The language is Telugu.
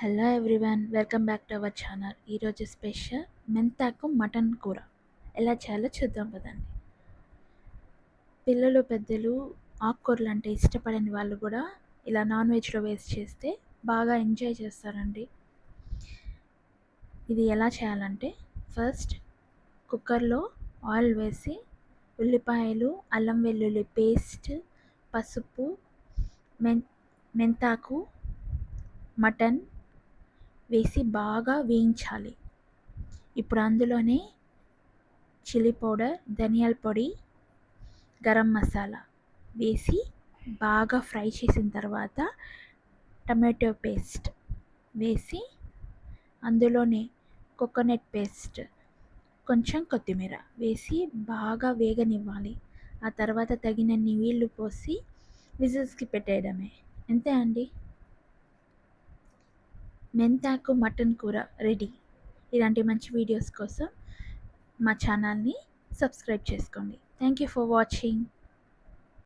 Hello everyone, welcome back to our channel. ఈరోజు స్పెషల్ మెంతాకు మటన్ కూర ఎలా చేయాలో చూద్దాం పదండి. పిల్లలు పెద్దలు ఆకుకూరలు అంటే ఇష్టపడని వాళ్ళు కూడా ఇలా నాన్ వెజ్లో వేస్ట్ చేస్తే బాగా ఎంజాయ్ చేస్తారండి. ఇది ఎలా చేయాలంటే ఫస్ట్ కుక్కర్లో ఆయిల్ వేసి ఉల్లిపాయలు, అల్లం వెల్లుల్లి పేస్ట్, పసుపు, మెంతాకు, మటన్ వేసి బాగా వేయించాలి. ఇప్పుడు అందులోనే చిల్లీ పౌడర్, ధనియాల పొడి, గరం మసాలా వేసి బాగా ఫ్రై చేసిన తర్వాత టమాటో పేస్ట్ వేసి అందులోనే కోకోనట్ పేస్ట్, కొంచెం కొత్తిమీర వేసి బాగా వేగనివ్వాలి. ఆ తర్వాత తగినన్ని నీళ్ళు పోసి విజిల్స్కి పెట్టేయడమే. అంతే అండి, మెంతాకు మటన్ కూర రెడీ. ఇలాంటి మంచి వీడియోస్ కోసం మా ఛానల్ని సబ్స్క్రైబ్ చేసుకోండి. Thank you for watching.